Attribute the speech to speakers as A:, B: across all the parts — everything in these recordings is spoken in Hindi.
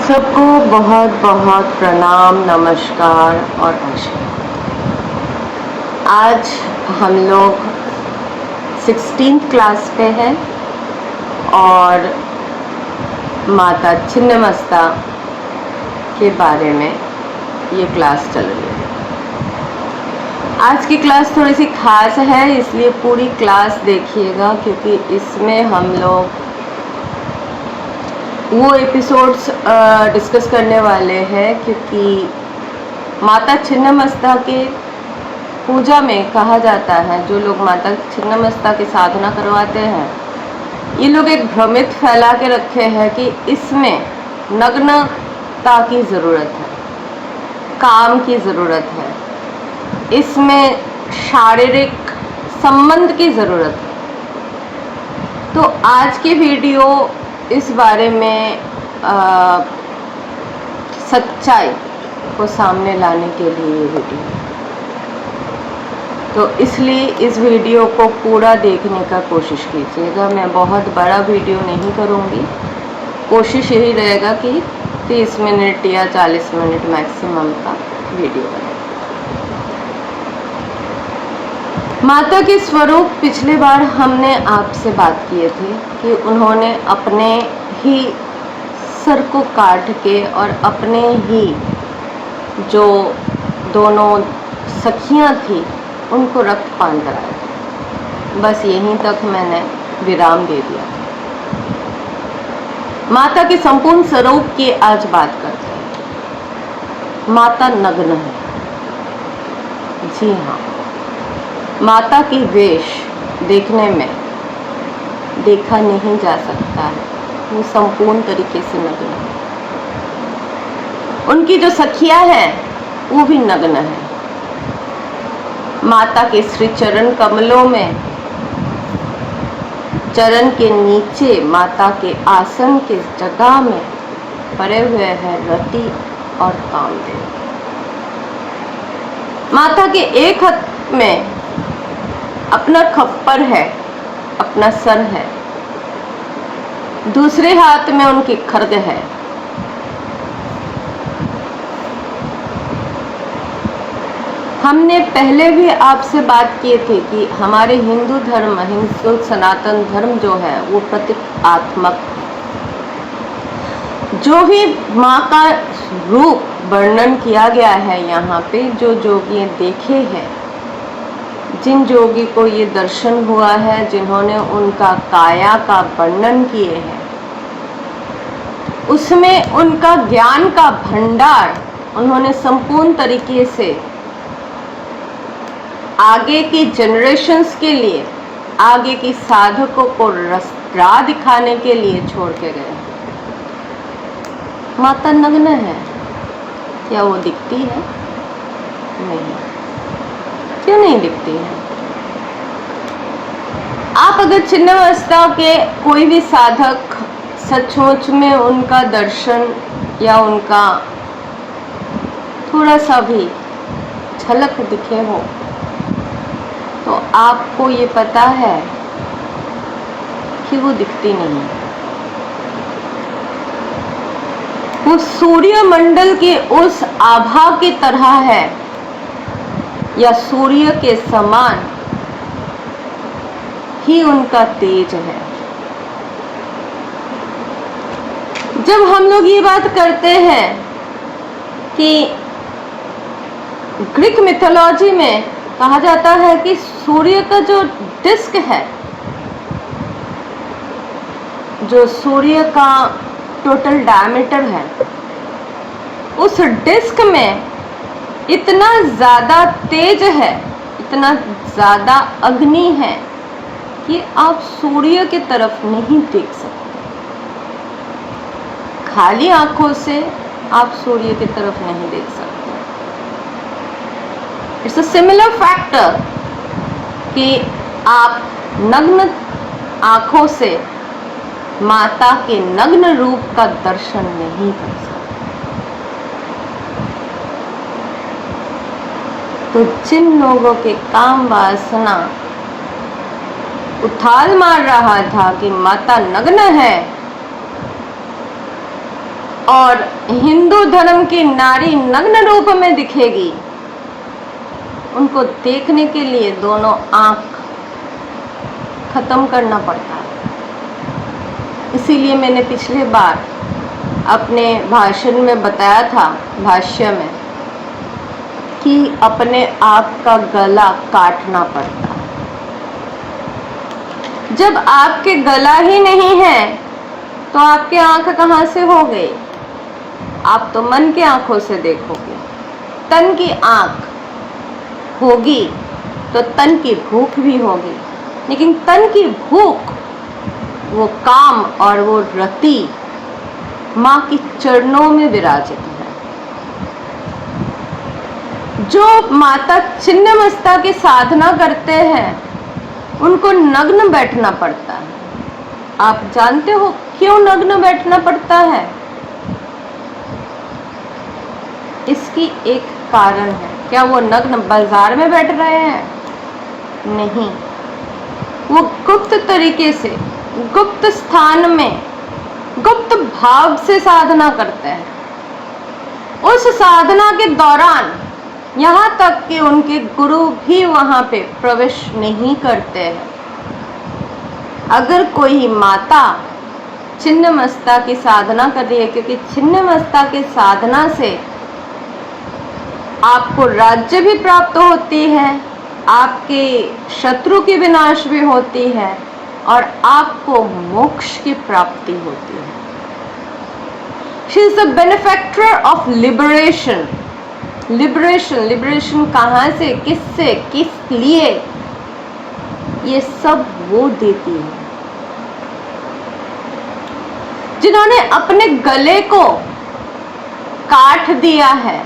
A: सबको बहुत बहुत प्रणाम, नमस्कार और आशीर्वाद। आज हम लोग 16th क्लास पे हैं और माता छिन्नमस्ता के बारे में ये क्लास चल रही है। आज की क्लास थोड़ी सी खास है, इसलिए पूरी क्लास देखिएगा, क्योंकि इसमें हम लोग वो एपिसोड्स डिस्कस करने वाले हैं। क्योंकि माता छिन्नमस्ता के पूजा में कहा जाता है, जो लोग माता छिन्नमस्ता की साधना करवाते हैं, ये लोग एक भ्रमित फैला के रखे हैं कि इसमें नग्नता की ज़रूरत है, काम की ज़रूरत है, इसमें शारीरिक संबंध की ज़रूरत है। तो आज की वीडियो इस बारे में सच्चाई को सामने लाने के लिए ये वीडियो, तो इसलिए इस वीडियो को पूरा देखने का कोशिश कीजिएगा। मैं बहुत बड़ा वीडियो नहीं करूँगी, कोशिश यही रहेगा कि 30 मिनट या 40 मिनट मैक्सिमम का वीडियो बने। माता के स्वरूप पिछले बार हमने आपसे बात किए थे कि उन्होंने अपने ही सर को काट के और अपने ही जो दोनों सखियां थी उनको रक्तपान कराया था। बस यहीं तक मैंने विराम दे दिया। माता के संपूर्ण स्वरूप की आज बात करते हैं। माता नग्न है। जी हाँ, माता की वेश देखने में देखा नहीं जा सकता है, वो संपूर्ण तरीके से नग्न है। उनकी जो सखियां हैं वो भी नग्न है। माता के श्री चरण कमलों में, चरण के नीचे माता के आसन के जगह में पड़े हुए हैं रति और कामदेव। माता के एक हाथ में अपना खप्पर है, अपना सर है, दूसरे हाथ में उनकी खड्ग है। हमने पहले भी आपसे बात किए थे कि हमारे हिंदू धर्म, हिंदू सनातन धर्म जो है वो प्रतीकात्मक, जो भी माँ का रूप वर्णन किया गया है यहाँ पे, जो जोगी देखे हैं, जिन जोगी को ये दर्शन हुआ है, जिन्होंने उनका काया का वर्णन किए हैं, उसमें उनका ज्ञान का भंडार उन्होंने संपूर्ण तरीके से आगे की जनरेशन्स के लिए, आगे की साधकों को राह दिखाने के लिए छोड़ के गए। माता नग्न है, क्या वो दिखती है? नहीं। क्यों नहीं दिखती है? आप अगर छिन्नमस्ता के कोई भी साधक सचमुच में उनका दर्शन या उनका थोड़ा सा भी झलक दिखे हो, तो आपको ये पता है कि वो दिखती नहीं। वो सूर्य मंडल के उस आभा की तरह है, या सूर्य के समान ही उनका तेज है। जब हम लोग ये बात करते हैं कि ग्रीक मिथोलॉजी में कहा जाता है कि सूर्य का जो डिस्क है, जो सूर्य का टोटल डायमीटर है, उस डिस्क में इतना ज़्यादा तेज है, इतना ज़्यादा अग्नि है कि आप सूर्य की तरफ नहीं देख सकते। खाली आंखों से आप सूर्य की तरफ नहीं देख सकते। इट्स अ सिमिलर फैक्टर कि आप नग्न आंखों से माता के नग्न रूप का दर्शन नहीं कर सकते। तो जिन लोगों के काम वासना उथाल मार रहा था कि माता नग्न है, और हिंदू धर्म की नारी नग्न रूप में दिखेगी, उनको देखने के लिए दोनों आंख खत्म करना पड़ता है। इसीलिए मैंने पिछले बार अपने भाषण में बताया था, भाष्य में, कि अपने आप का गला काटना पड़ता है। जब आपके गला ही नहीं है तो आपके आंख कहाँ से हो गई? आप तो मन के आंखों से देखोगे। तन की आंख होगी तो तन की भूख भी होगी, लेकिन तन की भूख, वो काम और वो रति माँ की चरणों में विराजित है। जो माता छिन्नमस्ता की साधना करते हैं उनको नग्न बैठना पड़ता है। आप जानते हो क्यों नग्न बैठना पड़ता है? इसकी एक कारण है। क्या वो नग्न बाजार में बैठ रहे हैं? नहीं, वो गुप्त तरीके से, गुप्त स्थान में, गुप्त भाव से साधना करते हैं। उस साधना के दौरान यहाँ तक कि उनके गुरु भी वहाँ पे प्रवेश नहीं करते हैं। अगर कोई माता छिन्नमस्ता की साधना कर रही है, क्योंकि छिन्नमस्ता की साधना से आपको राज्य भी प्राप्त होती है, आपके शत्रु की विनाश भी होती है और आपको मोक्ष की प्राप्ति होती है। She is the benefactor of liberation. Liberation कहाँ से, किससे, किस लिए, ये सब वो देती है। जिन्होंने अपने गले को काट दिया है,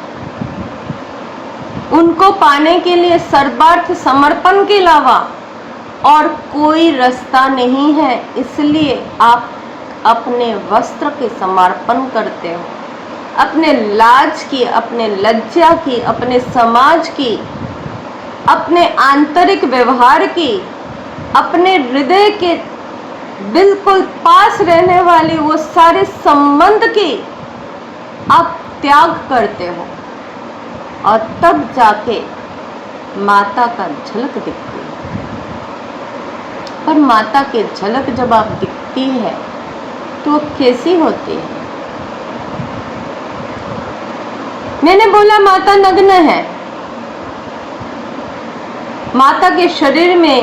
A: उनको पाने के लिए सर्वार्थ समर्पण के अलावा और कोई रास्ता नहीं है। इसलिए आप अपने वस्त्र के समर्पण करते हो, अपने लाज की, अपने लज्जा की, अपने समाज की, अपने आंतरिक व्यवहार की, अपने हृदय के बिल्कुल पास रहने वाली वो सारे संबंध की आप त्याग करते हो, और तब जाके माता का झलक दिखती है। पर माता की झलक जब आप दिखती है तो कैसी होती है? मैंने बोला माता नग्न है। माता के शरीर में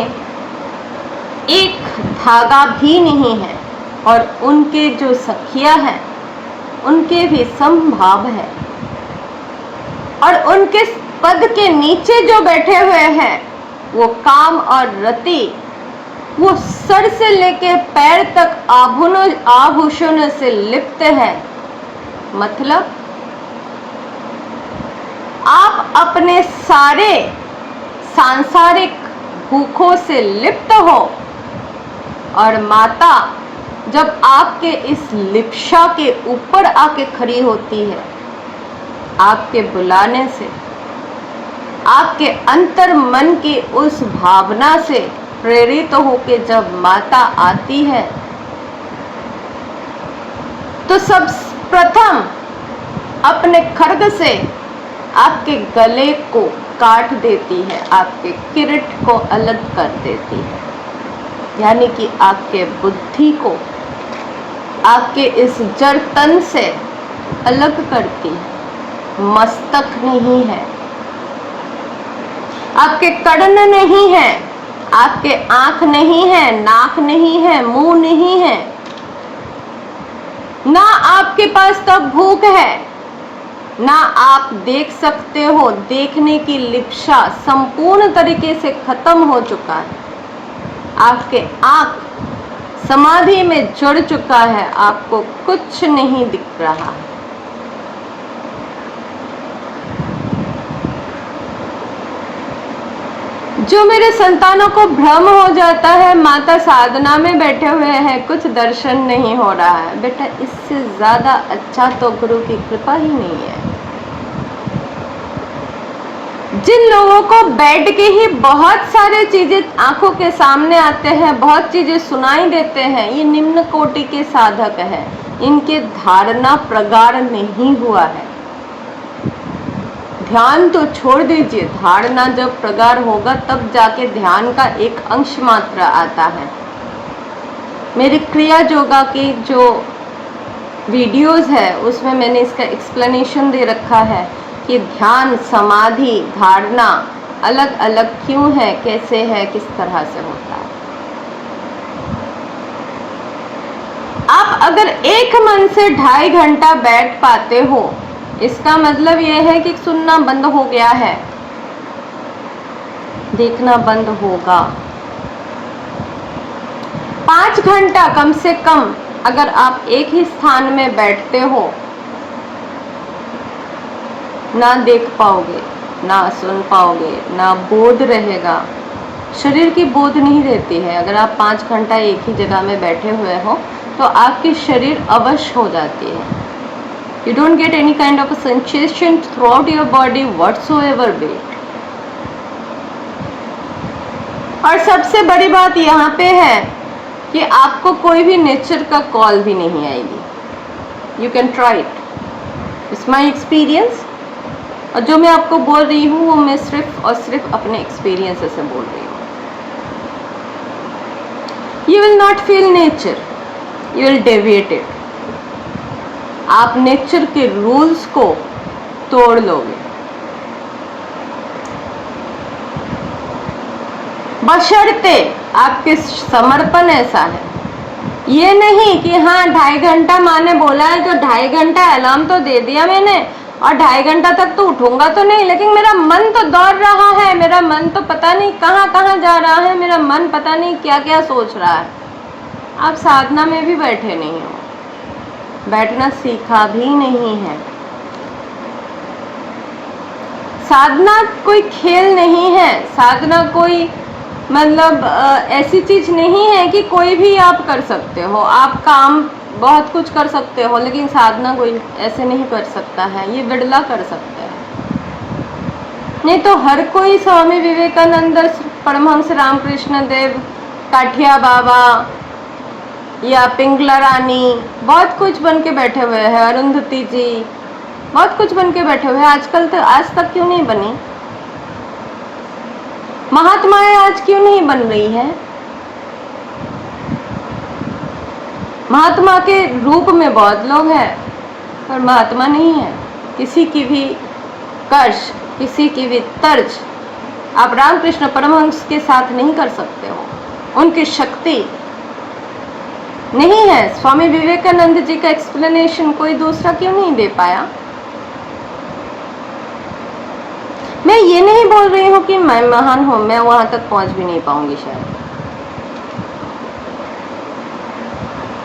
A: एक धागा भी नहीं है और उनके जो सखिया हैं उनके भी समभाव है, और उनके पद के नीचे जो बैठे हुए हैं वो काम और रति, वो सर से लेके पैर तक आभूषणों से लिप्त है। मतलब आप अपने सारे सांसारिक भूखों से लिप्त हो, और माता जब आपके इस लिप्सा के ऊपर आके खड़ी होती है, आपके बुलाने से, आपके अंतर मन की उस भावना से प्रेरित होके जब माता आती है, तो सब प्रथम अपने खड्ग से आपके गले को काट देती है, आपके किरीट को अलग कर देती है, यानी कि आपके बुद्धि को आपके इस जड़ तन से अलग करती है। मस्तक नहीं है, आपके कर्ण नहीं है, आपके आंख नहीं है, नाक नहीं है, मुंह नहीं है, ना आपके पास तब भूख है, ना आप देख सकते हो। देखने की लिप्सा संपूर्ण तरीके से खत्म हो चुका है। आपके आंख समाधि में जुड़ चुका है, आपको कुछ नहीं दिख रहा है। जो मेरे संतानों को भ्रम हो जाता है, माता साधना में बैठे हुए हैं, कुछ दर्शन नहीं हो रहा है, बेटा इससे ज्यादा अच्छा तो गुरु की कृपा ही नहीं है। जिन लोगों को बैठ के ही बहुत सारे चीजें आंखों के सामने आते हैं, बहुत चीजें सुनाई देते हैं, ये निम्न कोटि के साधक हैं। इनके धारणा प्रगाढ़ नहीं हुआ है। ध्यान तो छोड़ दीजिए, धारणा जब प्रगाढ़ होगा तब जाके ध्यान का एक अंश मात्र आता है। मेरी क्रिया योगा की जो वीडियोस है उसमें मैंने इसका एक्सप्लेनेशन दे रखा है कि ध्यान, समाधि, धारणा अलग अलग क्यों है, कैसे है, किस तरह से होता है। आप अगर एक मन से 2.5 घंटा बैठ पाते हो, इसका मतलब यह है कि सुनना बंद हो गया है, देखना बंद होगा। 5 घंटा कम से कम अगर आप एक ही स्थान में बैठते हो, ना देख पाओगे, ना सुन पाओगे, ना बोध रहेगा। शरीर की बोध नहीं रहती है। अगर आप 5 घंटा एक ही जगह में बैठे हुए हो तो आपकी शरीर अवश हो जाती है। You don't get any kind of a sensation throughout your body whatsoever be it. और सबसे बड़ी बात यहाँ पे है कि आपको कोई भी नेचर का कॉल भी नहीं आएगी। You can try it. It's my experience. और जो मैं आपको बोल रही हूँ वो मैं सिर्फ और सिर्फ अपने एक्सपीरियंस से बोल रही हूँ। You will not feel nature. You will deviate it. आप नेचर के रूल्स को तोड़ लोगे। बशर्ते आपके समर्पण ऐसा है। ये नहीं कि हाँ 2.5 घंटा माँ ने बोला है तो 2.5 घंटा अलार्म तो दे दिया मैंने और 2.5 घंटा तक तो उठूंगा तो नहीं, लेकिन मेरा मन तो दौड़ रहा है, मेरा मन तो पता नहीं कहाँ कहाँ जा रहा है, मेरा मन पता नहीं क्या क्या सोच रहा है। आप साधना में भी बैठे नहीं हो, बैठना सीखा भी नहीं है। साधना कोई खेल नहीं है, साधना कोई मतलब ऐसी चीज नहीं है कि कोई भी आप कर सकते हो। आप काम बहुत कुछ कर सकते हो, लेकिन साधना कोई ऐसे नहीं कर सकता है। ये बिड़ला कर सकता है, नहीं तो हर कोई स्वामी विवेकानंद, परमहंस रामकृष्ण देव, काठिया बाबा या पिंगला रानी बहुत कुछ बन के बैठे हुए हैं, अरुंधति जी बहुत कुछ बन के बैठे हुए हैं। आजकल तो आज तक क्यों नहीं बनी? महात्माएं आज क्यों नहीं बन रही है? महात्मा के रूप में बहुत लोग हैं पर महात्मा नहीं है। किसी की भी कर्ष, किसी की भी तर्ज आप रामकृष्ण परमहंस के साथ नहीं कर सकते हो। उनकी शक्ति नहीं है। स्वामी विवेकानंद जी का एक्सप्लेनेशन कोई दूसरा क्यों नहीं दे पाया? मैं ये नहीं बोल रही हूँ कि मैं महान हूँ, मैं वहां तक पहुंच भी नहीं पाऊंगी शायद,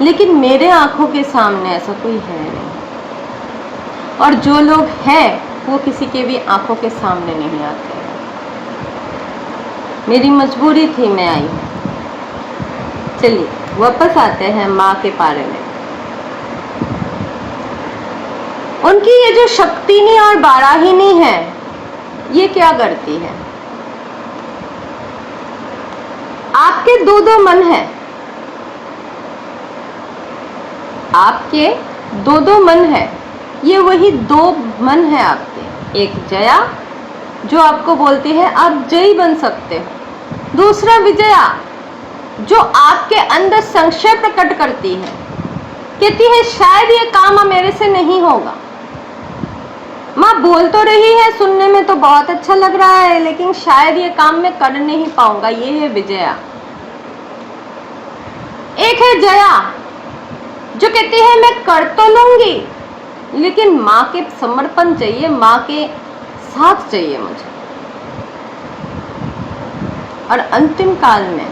A: लेकिन मेरे आंखों के सामने ऐसा कोई है नहीं, और जो लोग हैं वो किसी के भी आंखों के सामने नहीं आते हैं। मेरी मजबूरी थी, मैं आई हूँ। चलिए वापस आते हैं माँ के बारे में। उनकी ये जो शक्तिनी और बाराहिनी है, ये क्या करती है? आपके दो मन हैं, आपके दो मन है। ये वही 2 मन है आपके। एक जया जो आपको बोलती है आप जय बन सकते हो, दूसरा विजया जो आपके अंदर संशय प्रकट करती है, कहती है शायद ये काम मेरे से नहीं होगा। माँ बोल तो रही है, सुनने में तो बहुत अच्छा लग रहा है, लेकिन शायद ये काम मैं कर नहीं पाऊंगा। ये है विजया। एक है जया जो कहती है मैं कर तो लूंगी, लेकिन माँ के समर्पण चाहिए, माँ के साथ चाहिए मुझे। और अंतिम काल में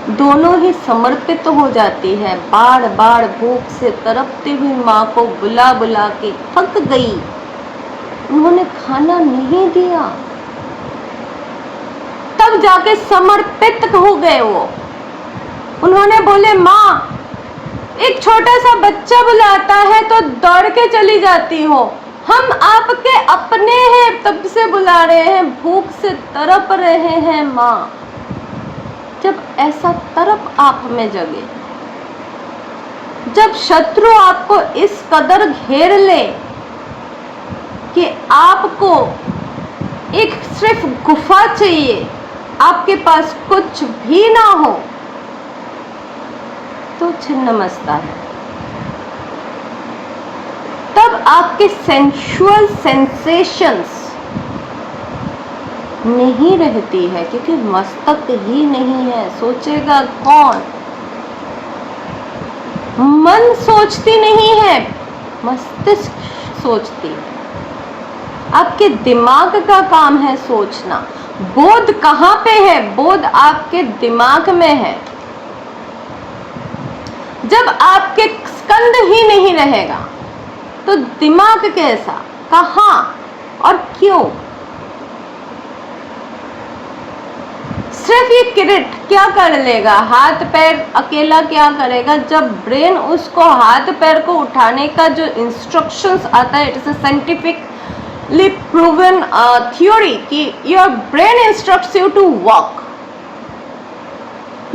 A: दोनों ही समर्पित हो जाती है। बार बार भूख से तड़पती हुई माँ को बुला बुला के थक गई, उन्होंने खाना नहीं दिया, तब जाके समर्पित हो गए वो। उन्होंने बोले माँ एक छोटा सा बच्चा बुलाता है तो दौड़ के चली जाती हो, हम आपके अपने हैं तब से बुला रहे हैं, भूख से तड़प रहे हैं माँ। जब ऐसा तड़प आप में जगे जब शत्रु आपको इस कदर घेर ले कि आपको एक सिर्फ गुफा चाहिए, आपके पास कुछ भी ना हो, तो छिन्नमस्ता है। तब आपके सेंसुअल सेंसेशंस नहीं रहती है, क्योंकि मस्तक ही नहीं है। सोचेगा कौन? मन सोचती नहीं है, मस्तिष्क सोचती है। आपके दिमाग का काम है सोचना। बोध कहाँ पे है? बोध आपके दिमाग में है। जब आपके स्कंद ही नहीं रहेगा तो दिमाग कैसा, कहाँ और क्यों? सिर्फ ये किरीट क्या कर लेगा? हाथ पैर अकेला क्या करेगा? जब ब्रेन उसको हाथ पैर को उठाने का जो इंस्ट्रक्शंस आता है, it's a scientifically proven theory कि your brain instructs you to walk.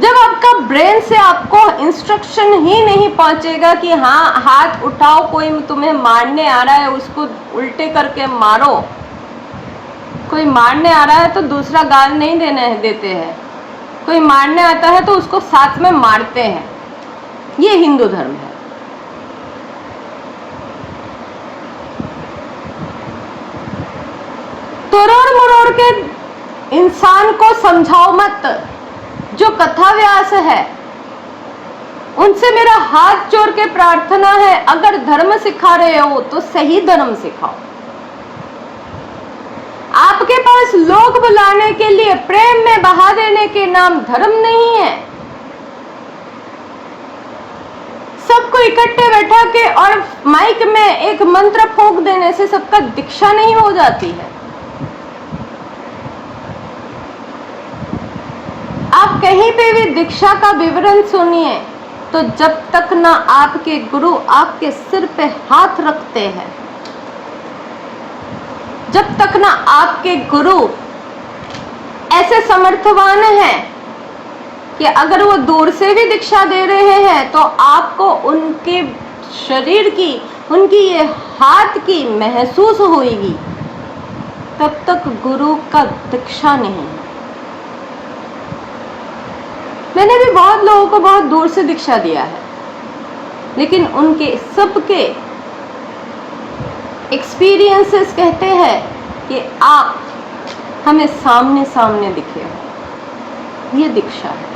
A: जब आपका ब्रेन से आपको इंस्ट्रक्शन ही नहीं पहुंचेगा कि हाँ हाथ उठाओ, कोई तुम्हें मारने आ रहा है उसको उल्टे करके मारो, कोई मारने आ रहा है तो दूसरा गाल नहीं देते हैं, कोई मारने आता है तो उसको साथ में मारते हैं। ये हिंदू धर्म है। तोड़ मरोड़ के इंसान को समझाओ मत। जो कथा व्यास है उनसे मेरा हाथ जोड़ के प्रार्थना है, अगर धर्म सिखा रहे हो तो सही धर्म सिखाओ। आपके पास लोग बुलाने के लिए प्रेम में बहा देने के नाम धर्म नहीं है। सबको इकट्ठे बैठा के और माइक में एक मंत्र फूंक देने से सबका दीक्षा नहीं हो जाती है। आप कहीं पे भी दीक्षा का विवरण सुनिए तो जब तक ना आपके गुरु आपके सिर पे हाथ रखते हैं, जब तक ना आपके गुरु ऐसे समर्थवान हैं कि अगर वो दूर से भी दीक्षा दे रहे हैं तो आपको उनके शरीर की, उनकी ये हाथ की महसूस होगी, तब तक गुरु का दीक्षा नहीं। मैंने भी बहुत लोगों को बहुत दूर से दीक्षा दिया है, लेकिन उनके सबके एक्सपीरियंसेस कहते हैं कि आप हमें सामने सामने दिखे हो, ये दीक्षा है।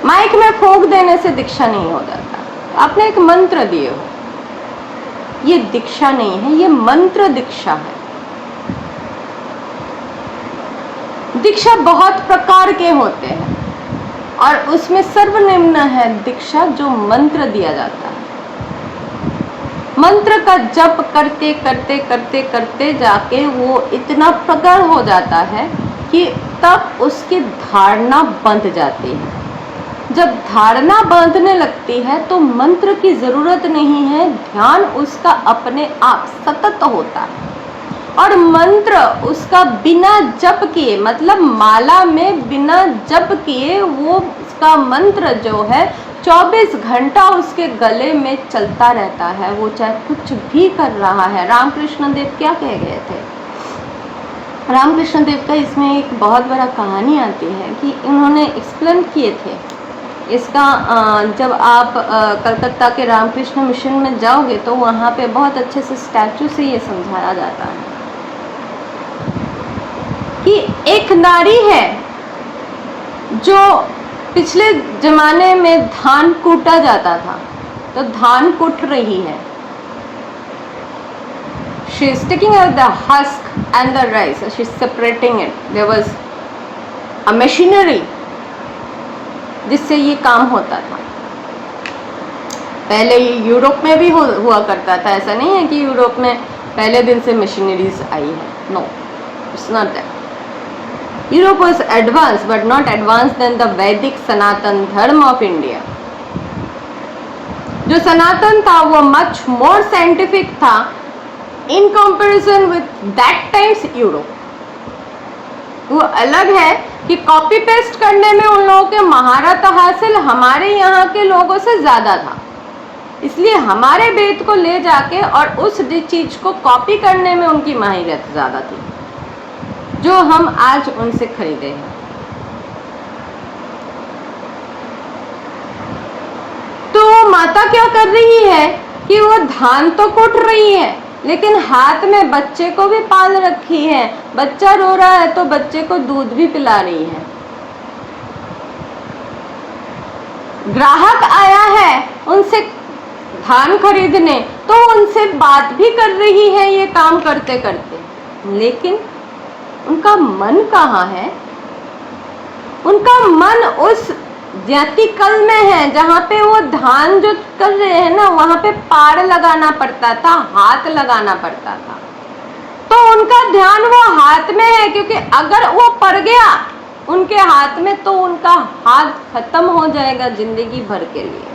A: माइक में फूंक देने से दीक्षा नहीं हो जाता। आपने एक मंत्र दिए हो, ये दीक्षा नहीं है, ये मंत्र दीक्षा है। दीक्षा बहुत प्रकार के होते हैं और उसमें सर्वनिम्न है दीक्षा जो मंत्र दिया जाता है। मंत्र का जप करते करते करते करते जाके वो इतना प्रगाढ़ हो जाता है कि तब उसकी धारणा बंध जाती है। जब धारणा बांधने लगती है तो मंत्र की जरूरत नहीं है, ध्यान उसका अपने आप सतत होता है। और मंत्र उसका बिना जप किए, मतलब माला में बिना जप किए वो उसका मंत्र जो है 24 घंटा उसके गले में चलता रहता है, वो चाहे कुछ भी कर रहा है। रामकृष्ण देव क्या कह गए थे? रामकृष्ण देव का इसमें एक बहुत बड़ा कहानी आती है कि इन्होंने एक्सप्लेन किए थे इसका। जब आप कलकत्ता के रामकृष्ण मिशन में जाओगे तो वहाँ पे बहुत अच्छे से स्टैचू से ये समझाया जाता है कि एक नारी है जो पिछले जमाने में धान कूटा जाता था, तो धान कूट रही है। She is taking out the husk and the rice. She is separating it. There was a machinery जिससे ये काम होता था। पहले ये यूरोप में भी हुआ करता था। ऐसा नहीं है कि यूरोप में पहले दिन से मशीनरीज आई है। No, it's not that. Europe was advanced but not advanced than the Vedic Sanatan Dharma of India. जो सनातन था वो much more scientific था in comparison with that times Europe. वो अलग है कि कॉपी पेस्ट करने में उन लोगों के महारत हासिल हमारे यहाँ के लोगों से ज़्यादा था, इसलिए हमारे वेद को ले जाके और उस चीज को कॉपी करने में उनकी माहिरत ज़्यादा थी, जो हम आज उनसे खरीदे हैं। तो माता क्या कर रही है कि वो धान तो कूट रही है, लेकिन हाथ में बच्चे को भी पाल रखी है। बच्चा रो रहा है तो बच्चे को दूध भी पिला रही है। ग्राहक आया है उनसे धान खरीदने, तो उनसे बात भी कर रही है ये काम करते करते, लेकिन उनका मन कहाँ है? उनका मन उस ज्ञाति कल में है जहाँ पे वो धान जो कर रहे हैं ना, वहां पे पाड़ लगाना पड़ता था, हाथ लगाना पड़ता था। तो उनका ध्यान वो हाथ में है, क्योंकि अगर वो पड़ गया उनके हाथ में तो उनका हाथ खत्म हो जाएगा जिंदगी भर के लिए।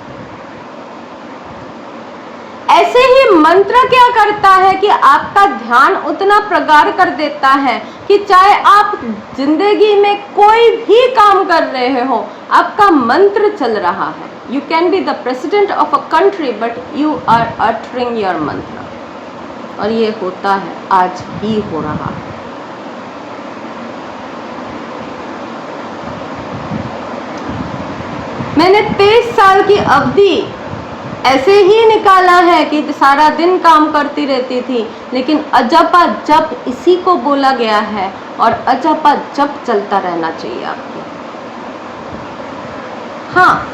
A: ऐसे ही मंत्र क्या करता है कि आपका ध्यान उतना प्रगाढ़ कर देता है कि चाहे आप जिंदगी में कोई भी काम कर रहे हो, आपका मंत्र चल रहा है। You can be the president of a country but you are uttering your मंत्र, और ये होता है, आज ही हो रहा है। मैंने 23 साल की अवधि ऐसे ही निकाला है कि सारा दिन काम करती रहती थी, लेकिन अजपा जप इसी को बोला गया है, और अजपा जप चलता रहना चाहिए आपको। हाँ,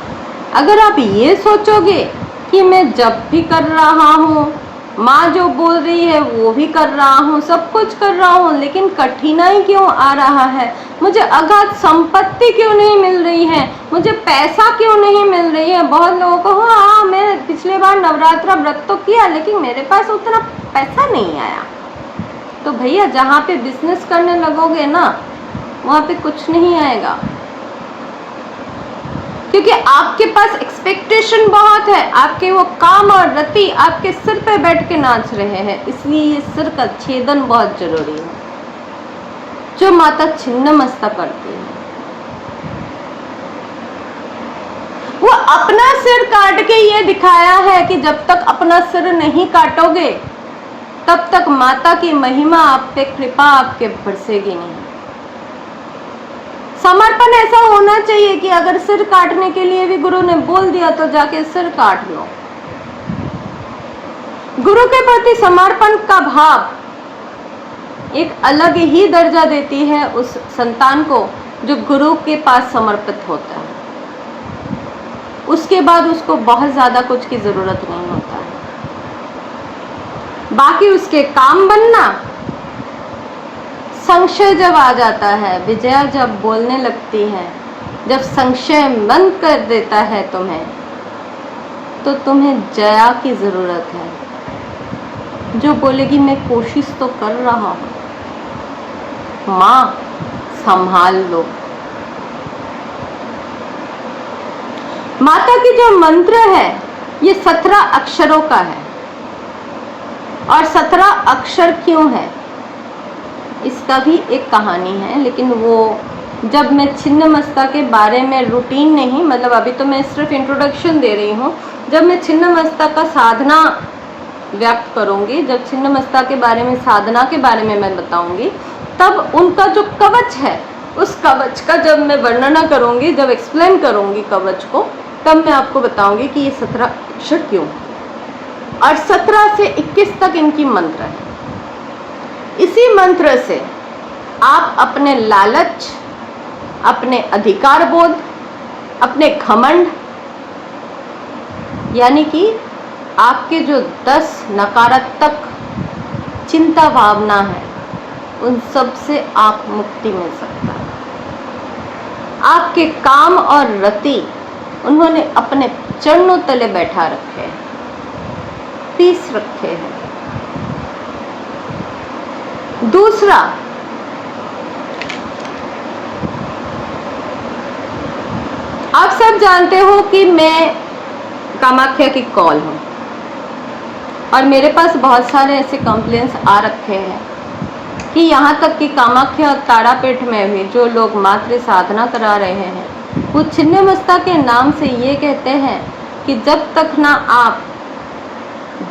A: अगर आप ये सोचोगे कि मैं जप भी कर रहा हूँ, माँ जो बोल रही है वो भी कर रहा हूँ, सब कुछ कर रहा हूँ, लेकिन कठिनाई क्यों आ रहा है, मुझे अगाध संपत्ति क्यों नहीं मिल रही है, मुझे पैसा क्यों नहीं मिल रही है। बहुत लोगों को हाँ, मैं पिछले बार नवरात्रा व्रत तो किया, लेकिन मेरे पास उतना पैसा नहीं आया। तो भैया, जहाँ पे बिजनेस करने लगोगे ना, वहाँ पे कुछ नहीं आएगा, क्योंकि आपके पास एक्सपेक्टेशन बहुत है। आपके वो काम और रति आपके सिर पे बैठ के नाच रहे हैं, इसलिए ये सिर का छेदन बहुत जरूरी है, जो माता छिन्नमस्ता करती है। वो अपना सिर काट के ये दिखाया है कि जब तक अपना सिर नहीं काटोगे, तब तक माता की महिमा आप पे, कृपा आपके बरसेगी नहीं। समर्पण ऐसा होना चाहिए कि अगर सिर काटने के लिए भी गुरु ने बोल दिया तो जाके सिर काट लो। गुरु के प्रति समर्पण का भाव एक अलग ही दर्जा देती है उस संतान को जो गुरु के पास समर्पित होता है। उसके बाद उसको बहुत ज्यादा कुछ की जरूरत नहीं होता है। बाकी उसके काम बनना, संशय जब आ जाता है, विजया जब बोलने लगती है, जब संशय बंद कर देता है तुम्हें, तो तुम्हें जया की जरूरत है, जो बोलेगी मैं कोशिश तो कर रहा हूं, मां संभाल लो। माता की जो मंत्र है ये 17 अक्षरों का है। और 17 अक्षर क्यों है, इसका भी एक कहानी है, लेकिन वो जब मैं छिन्नमस्ता के बारे में रूटीन नहीं, मतलब अभी तो मैं सिर्फ इंट्रोडक्शन दे रही हूँ, जब मैं छिन्नमस्ता का साधना व्यक्त करूँगी, जब छिन्नमस्ता के बारे में, साधना के बारे में मैं बताऊँगी, तब उनका जो कवच है, उस कवच का जब मैं वर्णना करूँगी, जब एक्सप्लेन करूँगी कवच को, तब मैं आपको बताऊँगी कि ये 17 अक्षर क्यों, और 17 से 21 तक इनकी मंत्र है। इसी मंत्र से आप अपने लालच, अपने अधिकार बोध, अपने घमंड, यानी कि आपके जो 10 नकारात्मक चिंता भावना है, उन सब से आप मुक्ति मिल सकता है। आपके काम और रति उन्होंने अपने चरणों तले बैठा रखे हैं, पीस रखे हैं। दूसरा, आप सब जानते हो कि मैं कामाख्या की कॉल हूं, और मेरे पास बहुत सारे ऐसे कंप्लेंट्स आ रखे हैं कि यहाँ तक कि कामाख्या और तारापीठ में भी जो लोग मात्र साधना करा रहे हैं, वो छिन्नमस्ता के नाम से ये कहते हैं कि जब तक ना आप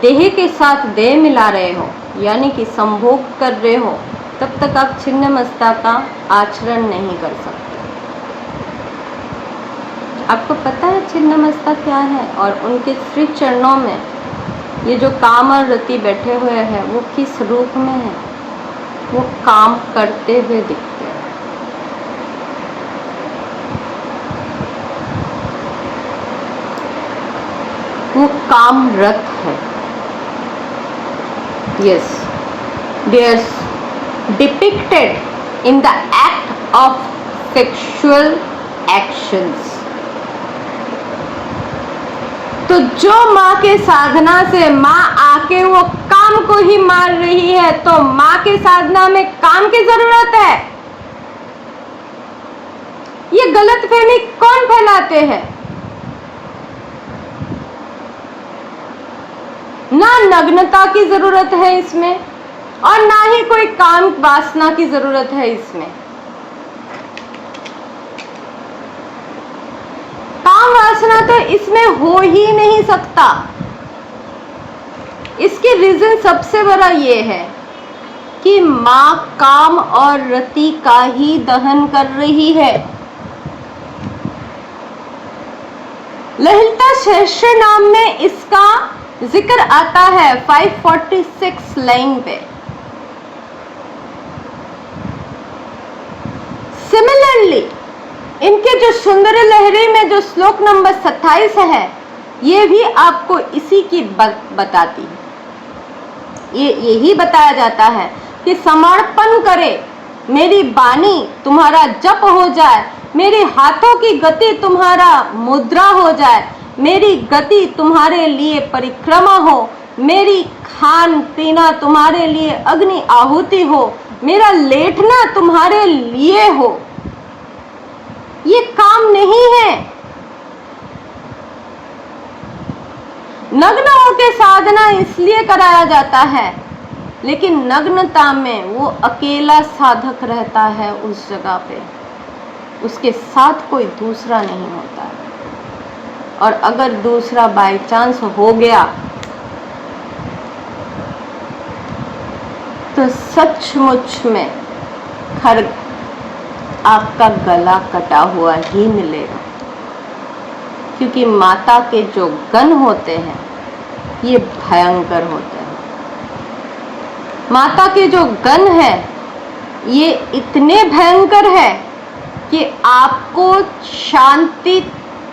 A: देह के साथ देह मिला रहे हो, यानी कि संभोग कर रहे हो, तब तक आप छिन्नमस्ता का आचरण नहीं कर सकते। आपको पता है छिन्नमस्ता क्या है? और उनके श्री चरणों में ये जो काम और रति बैठे हुए हैं, वो किस रूप में है? वो काम करते हुए दिखते हैं। वो कामरत है। Yes, they are depicted in the act of sexual actions। तो जो माँ के साधना से माँ आके वो काम को ही मार रही है, तो माँ के साधना में काम की जरूरत है। ये गलतफहमी कौन फैलाते हैं? ना नग्नता की जरूरत है इसमें, और ना ही कोई काम वासना की जरूरत है इसमें। काम वासना तो इसमें हो ही नहीं सकता। इसकी रीजन सबसे बड़ा ये है कि माँ काम और रति का ही दहन कर रही है। ललिता सहस्त्र नाम में इसका जिक्र आता है 546 लाइन पे। सिमिलरली इनके जो सुंदर लहरी में जो श्लोक नंबर 27 है, ये भी आपको इसी की बताती है। ये यही बताया जाता है कि समर्पण करे, मेरी वाणी तुम्हारा जप हो जाए, मेरे हाथों की गति तुम्हारा मुद्रा हो जाए, मेरी गति तुम्हारे लिए परिक्रमा हो, मेरी खान पीना तुम्हारे लिए अग्नि आहुति हो, मेरा लेटना तुम्हारे लिए हो। ये काम नहीं है। नग्न होकर साधना इसलिए कराया जाता है, लेकिन नग्नता में वो अकेला साधक रहता है उस जगह पे, उसके साथ कोई दूसरा नहीं होता है। और अगर दूसरा बाय चांस हो गया तो सचमुच में खर्ग आपका गला कटा हुआ ही मिलेगा, क्योंकि माता के जो गण होते हैं ये भयंकर होते हैं। माता के जो गण हैं ये इतने भयंकर है कि आपको शांति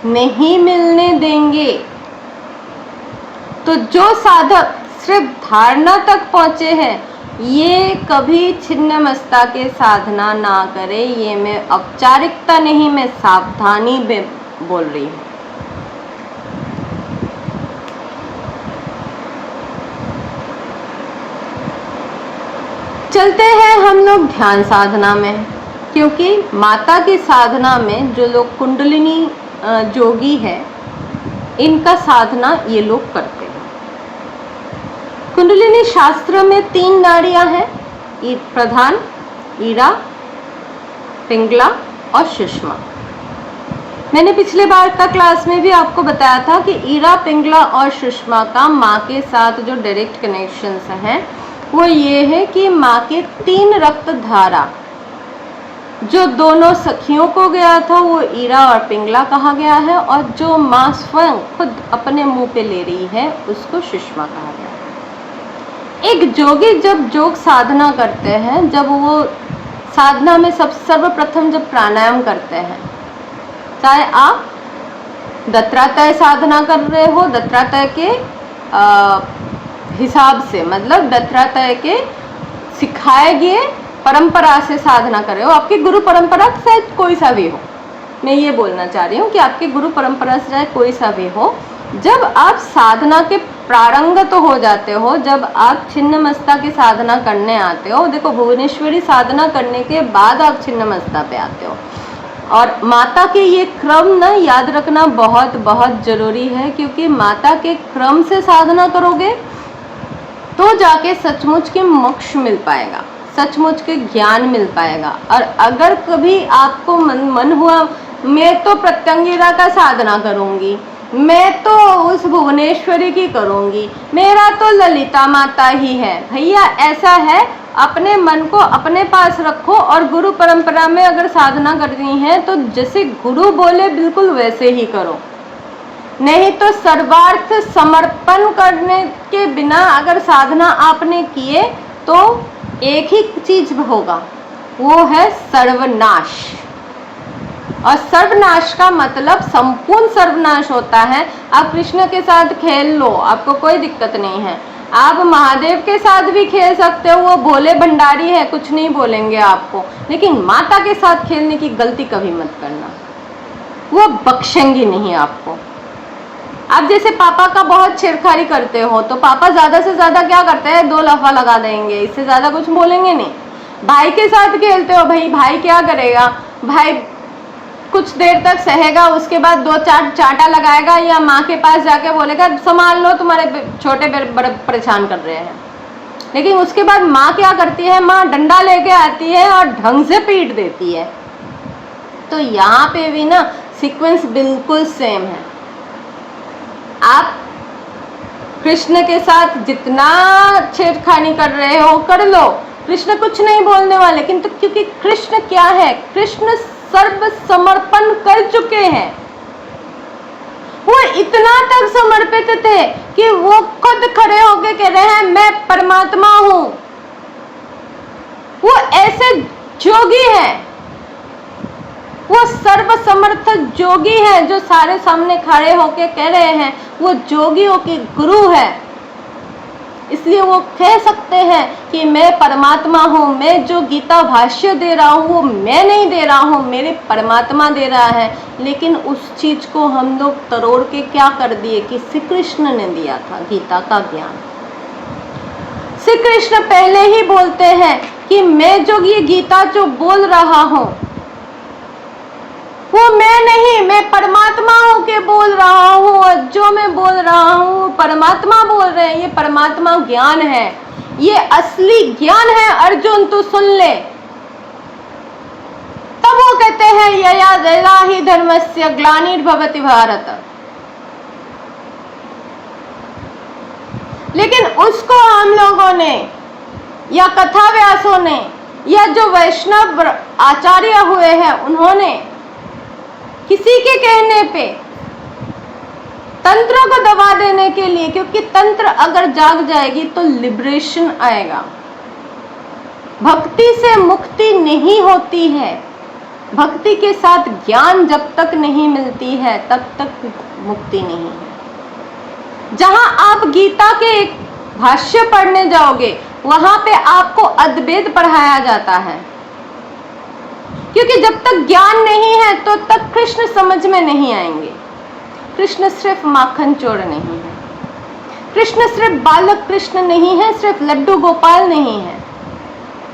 A: नहीं मिलने देंगे। तो जो साधक सिर्फ धारणा तक पहुंचे हैं, ये कभी छिन्नमस्ता के साधना ना करे। ये मैं औपचारिकता नहीं, मैं सावधानी में बोल रही हूँ। चलते हैं हम लोग ध्यान साधना में, क्योंकि माता की साधना में जो लोग कुंडलिनी जोगी है, इनका साधना ये लोग करते हैं। कुंडलिनी शास्त्र में 3 नाड़ियां हैं, प्रधान, ईरा, पिंगला और सुषमा। मैंने पिछले बार का क्लास में भी आपको बताया था कि ईरा, पिंगला और सुषमा का माँ के साथ जो डायरेक्ट कनेक्शंस हैं वो ये है कि माँ के 3 रक्त धारा जो दोनों सखियों को गया था वो ईरा और पिंगला कहा गया है, और जो माँ स्वयं खुद अपने मुंह पे ले रही है उसको सुषमा कहा गया है। एक जोगी जब योग साधना करते हैं, जब वो साधना में सर्वप्रथम जब प्राणायाम करते हैं, चाहे आप दत्तात्रेय साधना कर रहे हो, दत्तात्रेय के हिसाब से, मतलब दत्तात्रेय के सिखाए गए परंपरा से साधना कर रहे हो, आपकी गुरु परंपरा से कोई सा भी हो, मैं ये बोलना चाह रही हूँ कि आपकी गुरु परंपरा से चाहे कोई सा भी हो, जब आप साधना के प्रारंभ तो हो जाते हो, जब आप छिन्नमस्ता की साधना करने आते हो, देखो भुवनेश्वरी साधना करने के बाद आप छिन्नमस्ता पे आते हो, और माता के ये क्रम ना याद रखना बहुत बहुत जरूरी है, क्योंकि माता के क्रम से साधना करोगे तो जाके सचमुच के मोक्ष मिल पाएगा। सचमुच के ज्ञान मिल पाएगा। और अगर कभी आपको मन हुआ मैं तो प्रत्यंगिरा का साधना करूंगी, मैं तो उस भुवनेश्वरी की करूंगी, मेरा तो ललिता माता ही है, भैया ऐसा है, अपने मन को अपने पास रखो और गुरु परंपरा में अगर साधना करनी है तो जैसे गुरु बोले बिल्कुल वैसे ही करो। नहीं तो सर्वार्थ समर्पण करने के बिना अगर साधना आपने किए तो एक ही चीज होगा, वो है सर्वनाश। और सर्वनाश का मतलब संपूर्ण सर्वनाश होता है। आप कृष्ण के साथ खेल लो, आपको कोई दिक्कत नहीं है। आप महादेव के साथ भी खेल सकते हो, वो भोले भंडारी है, कुछ नहीं बोलेंगे आपको। लेकिन माता के साथ खेलने की गलती कभी मत करना, वो बख्शेंगी नहीं आपको। आप जैसे पापा का बहुत छेड़खानी करते हो तो पापा ज्यादा से ज्यादा क्या करते हैं, 2 लफा लगा देंगे, इससे ज्यादा कुछ बोलेंगे नहीं। भाई के साथ खेलते हो, भाई क्या करेगा, भाई कुछ देर तक सहेगा, उसके बाद 2-4 चांटा लगाएगा या माँ के पास जाके बोलेगा संभाल लो तुम्हारे छोटे बड़े परेशान कर रहे हैं। लेकिन उसके बाद माँ क्या करती है, माँ डंडा लेके आती है और ढंग से पीट देती है। तो यहाँ पे भी ना सीक्वेंस बिल्कुल सेम है। आप कृष्ण के साथ जितना छेड़खानी कर रहे हो कर लो, कृष्ण कुछ नहीं बोलने वाले। किंतु क्योंकि कृष्ण क्या है, कृष्ण सर्व समर्पण कर चुके हैं। वो इतना तक समर्पित थे कि वो खुद खड़े होके कह रहे हैं मैं परमात्मा हूं। वो ऐसे जोगी है, वो सर्व समर्थ जोगी है जो सारे सामने खड़े होके कह रहे हैं वो जोगियों के गुरु है। इसलिए वो कह सकते हैं कि मैं परमात्मा हूँ, मैं जो गीता भाष्य दे रहा हूँ वो मैं नहीं दे रहा हूँ, मेरे परमात्मा दे रहा है। लेकिन उस चीज को हम लोग तरोड़ के क्या कर दिए कि श्री कृष्ण ने दिया था गीता का ज्ञान। श्री कृष्ण पहले ही बोलते हैं कि मैं जो ये गीता जो बोल रहा हूँ वो मैं नहीं, मैं परमात्मा हूँ के बोल रहा हूँ, और जो मैं बोल रहा हूँ परमात्मा बोल रहे हैं। ये परमात्मा ज्ञान है, ये असली ज्ञान है। अर्जुन तू सुन ले। तब वो कहते हैं यया दया ही धर्मस्य ग्लानिर्भवति भारत। लेकिन उसको हम लोगों ने या कथा व्यासों ने या जो वैष्णव आचार्य हुए हैं उन्होंने किसी के कहने पे तंत्र को दबा देने के लिए, क्योंकि तंत्र अगर जाग जाएगी तो लिबरेशन आएगा। भक्ति से मुक्ति नहीं होती है, भक्ति के साथ ज्ञान जब तक नहीं मिलती है तब तक मुक्ति नहीं है। जहां आप गीता के एक भाष्य पढ़ने जाओगे वहां पे आपको अद्वैत पढ़ाया जाता है, क्योंकि जब तक ज्ञान नहीं है तो तक कृष्ण समझ में नहीं आएंगे। कृष्ण सिर्फ माखन चोर नहीं है, कृष्ण सिर्फ बालक कृष्ण नहीं है, सिर्फ लड्डू गोपाल नहीं है।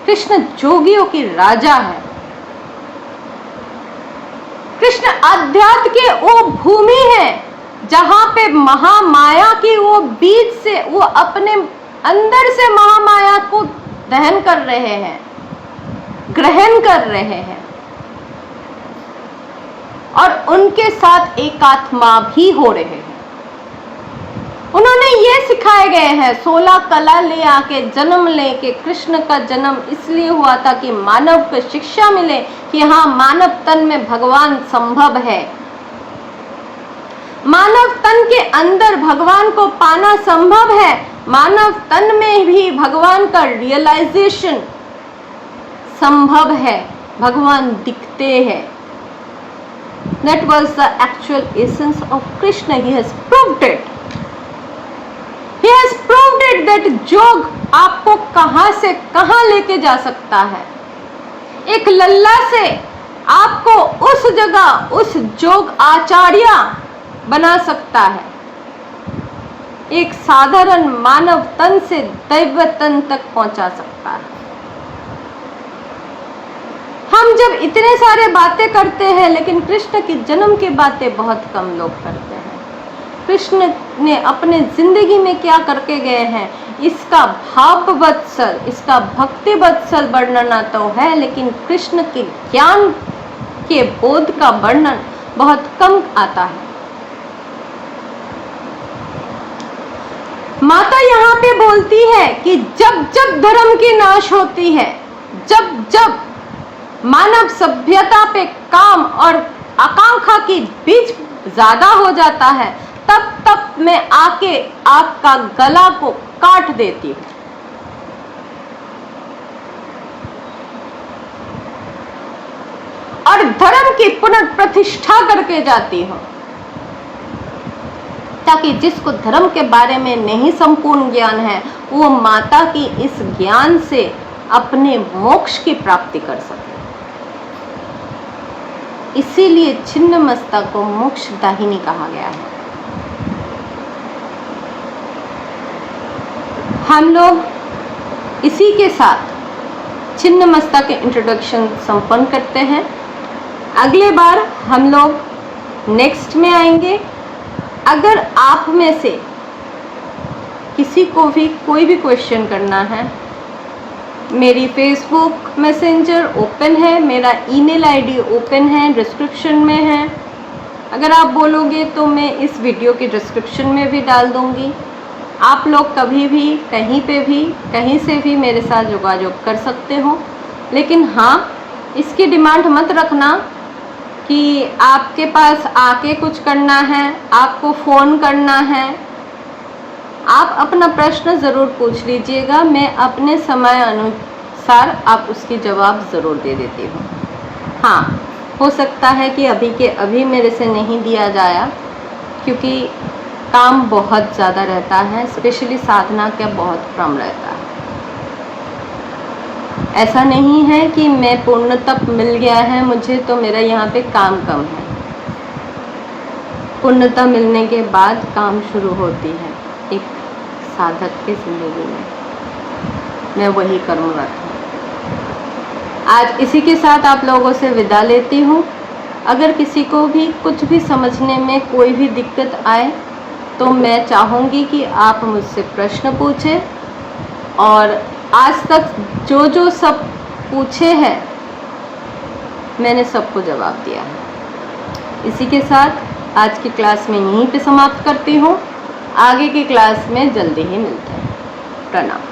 A: कृष्ण जोगियों की राजा है। कृष्ण आध्यात्म के वो भूमि है जहां पे महामाया की वो बीज से वो अपने अंदर से महामाया को दहन कर रहे हैं, ग्रहण कर रहे हैं, और उनके साथ एकात्मा भी हो रहे हैं। उन्होंने ये सिखाए गए हैं 16 कला ले आके जन्म लेके। कृष्ण का जन्म इसलिए हुआ था कि मानव को शिक्षा मिले कि हाँ, मानव तन में भगवान संभव है, मानव तन के अंदर भगवान को पाना संभव है, मानव तन में भी भगवान का रियलाइजेशन संभव है, भगवान दिखते हैं। That was the actual essence of Krishna. He has proved it. He has proved it that योग आपको कहां से कहां लेके जा सकता है। एक लल्ला से आपको उस जगह उस योग आचार्य बना सकता है। एक साधारण मानव तन से दैव तन तक पहुंचा सकता है। हम जब इतने सारे बातें करते हैं लेकिन कृष्ण के जन्म की बातें बहुत कम लोग करते हैं। कृष्ण ने अपने जिंदगी में क्या करके गए हैं इसका भाव वत्सल, इसका भक्ति वत्सल वर्णन तो है, लेकिन कृष्ण के ज्ञान के बोध का वर्णन बहुत कम आता है। माता यहाँ पे बोलती है कि जब जब धर्म की नाश होती है, जब जब मानव सभ्यता पे काम और आकांक्षा की बीज ज्यादा हो जाता है, तब तब मैं आके आपका गला को काट देती हूँ। और धर्म की पुनर्प्रतिष्ठा करके जाती हूँ, ताकि जिसको धर्म के बारे में नहीं संपूर्ण ज्ञान है, वो माता की इस ज्ञान से अपने मोक्ष की प्राप्ति कर सके। इसीलिए छिन्नमस्ता को मोक्षदायिनी कहा गया है। हम लोग इसी के साथ छिन्नमस्ता के इंट्रोडक्शन संपन्न करते हैं। अगले बार हम लोग नेक्स्ट में आएंगे। अगर आप में से किसी को भी कोई भी क्वेश्चन करना है, मेरी फेसबुक मैसेंजर ओपन है, मेरा ईमेल आईडी ओपन है, डिस्क्रिप्शन में है। अगर आप बोलोगे तो मैं इस वीडियो के डिस्क्रिप्शन में भी डाल दूंगी। आप लोग कभी भी कहीं पे भी कहीं से भी मेरे साथ योगायोग कर सकते हो, लेकिन हाँ, इसकी डिमांड मत रखना कि आपके पास आके कुछ करना है, आपको फ़ोन करना है। आप अपना प्रश्न ज़रूर पूछ लीजिएगा, मैं अपने समय अनुसार आप उसकी जवाब ज़रूर दे देती हूँ। हाँ, हो सकता है कि अभी के अभी मेरे से नहीं दिया जाया, क्योंकि काम बहुत ज़्यादा रहता है, स्पेशली साधना का बहुत क्रम रहता है। ऐसा नहीं है कि मैं पूर्णतः मिल गया है मुझे तो मेरा यहाँ पे काम कम है। पूर्णतः मिलने के बाद काम शुरू होती है एक साधक की जिंदगी में। मैं वही कर्मरत हूँ। आज इसी के साथ आप लोगों से विदा लेती हूँ। अगर किसी को भी कुछ भी समझने में कोई भी दिक्कत आए तो मैं चाहूँगी कि आप मुझसे प्रश्न पूछें, और आज तक जो सब पूछे हैं मैंने सबको जवाब दिया है। इसी के साथ आज की क्लास में यहीं पे समाप्त करती हूँ। आगे की क्लास में जल्दी ही मिलते हैं। प्रणाम।